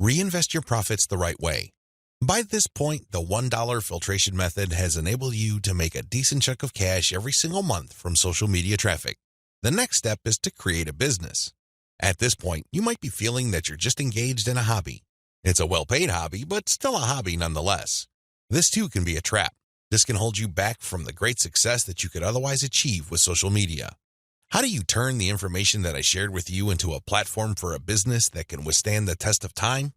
Reinvest your profits the right way. By this point, the $1 filtration method has enabled you to make a decent chunk of cash every single month from social media traffic. The next step is to create a business. At this point, you might be feeling that you're just engaged in a hobby. It's a well-paid hobby, but still a hobby nonetheless. This too can be a trap. This can hold you back from the great success that you could otherwise achieve with social media. How do you turn the information that I shared with you into a platform for a business that can withstand the test of time?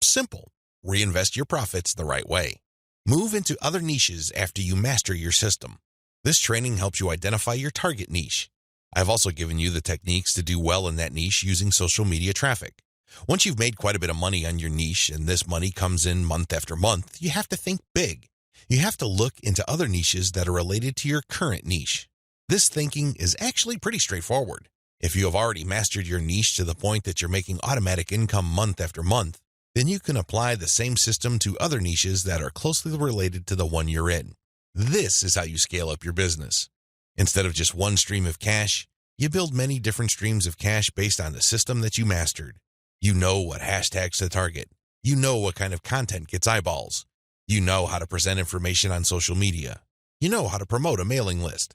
Simple. Reinvest your profits the right way. Move into other niches after you master your system. This training helps you identify your target niche. I've also given you the techniques to do well in that niche using social media traffic. Once you've made quite a bit of money on your niche and this money comes in month after month, you have to think big. You have to look into other niches that are related to your current niche. This thinking is actually pretty straightforward. If you have already mastered your niche to the point that you're making automatic income month after month, then you can apply the same system to other niches that are closely related to the one you're in. This is how you scale up your business. Instead of just one stream of cash, you build many different streams of cash based on the system that you mastered. You know what hashtags to target. You know what kind of content gets eyeballs. You know how to present information on social media. You know how to promote a mailing list.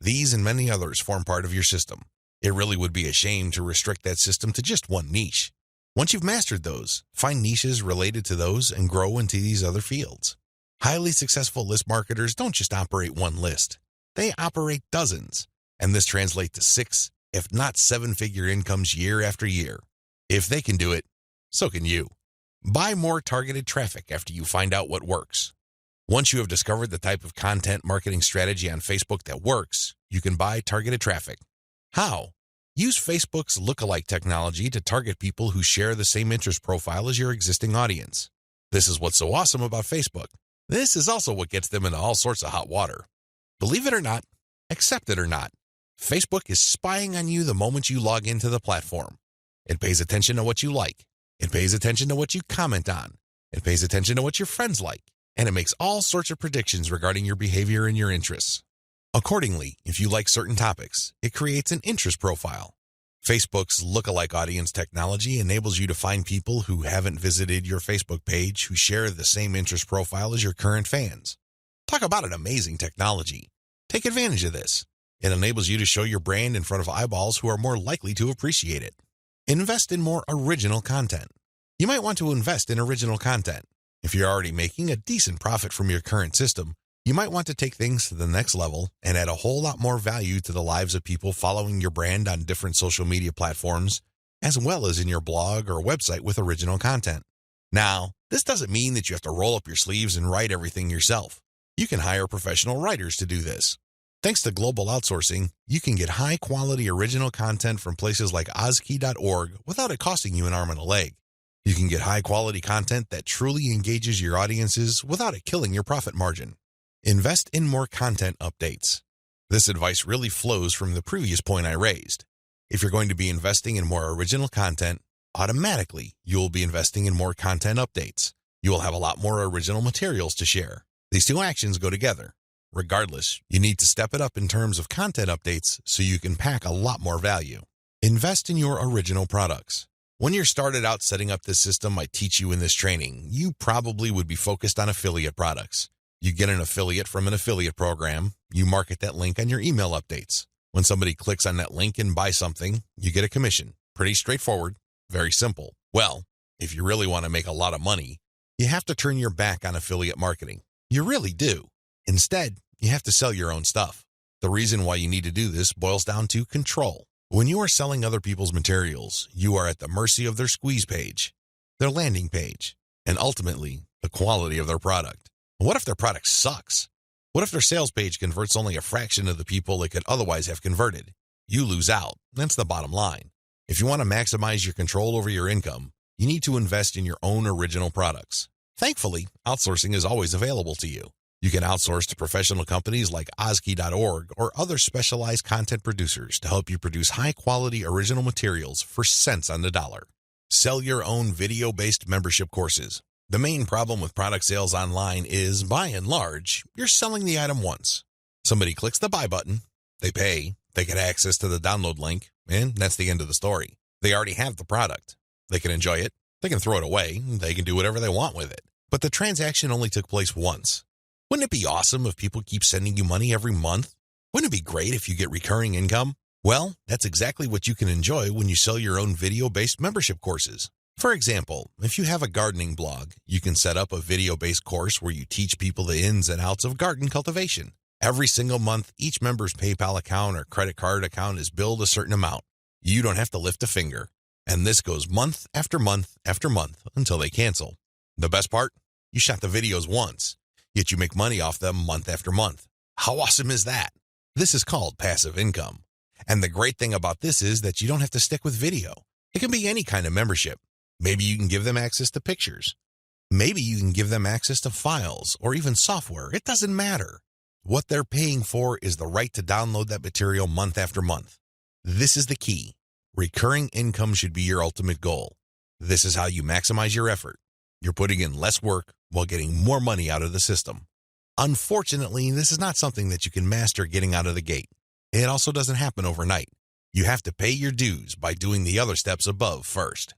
These and many others form part of your system. It really would be a shame to restrict that system to just one niche. Once you've mastered those, find niches related to those and grow into these other fields. Highly successful list marketers don't just operate one list. They operate dozens, and this translates to 6, if not 7-figure incomes year after year. If they can do it, so can you. Buy more targeted traffic after you find out what works. Once you have discovered the type of content marketing strategy on Facebook that works, you can buy targeted traffic. How? Use Facebook's lookalike technology to target people who share the same interest profile as your existing audience. This is what's so awesome about Facebook. This is also what gets them into all sorts of hot water. Believe it or not, accept it or not, Facebook is spying on you the moment you log into the platform. It pays attention to what you like. It pays attention to what you comment on. It pays attention to what your friends like. And it makes all sorts of predictions regarding your behavior and your interests. Accordingly, if you like certain topics, it creates an interest profile. Facebook's lookalike audience technology enables you to find people who haven't visited your Facebook page who share the same interest profile as your current fans. Talk about an amazing technology. Take advantage of this. It enables you to show your brand in front of eyeballs who are more likely to appreciate it. Invest in more original content. You might want to invest in original content. If you're already making a decent profit from your current system, you might want to take things to the next level and add a whole lot more value to the lives of people following your brand on different social media platforms, as well as in your blog or website with original content. Now, this doesn't mean that you have to roll up your sleeves and write everything yourself. You can hire professional writers to do this. Thanks to global outsourcing, you can get high-quality original content from places like ozkey.org without it costing you an arm and a leg. You can get high-quality content that truly engages your audiences without it killing your profit margin. Invest in more content updates. This advice really flows from the previous point I raised. If you're going to be investing in more original content, automatically you will be investing in more content updates. You will have a lot more original materials to share. These two actions go together. Regardless, you need to step it up in terms of content updates so you can pack a lot more value. Invest in your original products. When you're started out setting up this system I teach you in this training, you probably would be focused on affiliate products. You get an affiliate from an affiliate program, you market that link on your email updates. When somebody clicks on that link and buys something, you get a commission. Pretty straightforward, very simple. Well, if you really want to make a lot of money, you have to turn your back on affiliate marketing. You really do. Instead, you have to sell your own stuff. The reason why you need to do this boils down to control. When you are selling other people's materials, you are at the mercy of their squeeze page, their landing page, and ultimately, the quality of their product. What if their product sucks? What if their sales page converts only a fraction of the people it could otherwise have converted? You lose out. That's the bottom line. If you want to maximize your control over your income, you need to invest in your own original products. Thankfully, outsourcing is always available to you. You can outsource to professional companies like ozkey.org or other specialized content producers to help you produce high-quality original materials for cents on the dollar. Sell your own video-based membership courses. The main problem with product sales online is, by and large, you're selling the item once. Somebody clicks the buy button, they pay, they get access to the download link, and that's the end of the story. They already have the product. They can enjoy it, They can throw it away. They can do whatever they want with it. But the transaction only took place once. Wouldn't it be awesome if people keep sending you money every month? Wouldn't it be great if you get recurring income? Well, that's exactly what you can enjoy when you sell your own video-based membership courses. For example, if you have a gardening blog, you can set up a video-based course where you teach people the ins and outs of garden cultivation. Every single month, each member's PayPal account or credit card account is billed a certain amount. You don't have to lift a finger. And this goes month after month after month until they cancel. The best part? You shot the videos once, yet you make money off them month after month. How awesome is that? This is called passive income. And the great thing about this is that you don't have to stick with video. It can be any kind of membership. Maybe you can give them access to pictures. Maybe you can give them access to files or even software. It doesn't matter. What they're paying for is the right to download that material month after month. This is the key. Recurring income should be your ultimate goal. This is how you maximize your effort. You're putting in less work while getting more money out of the system. Unfortunately, this is not something that you can master getting out of the gate. It also doesn't happen overnight. You have to pay your dues by doing the other steps above first.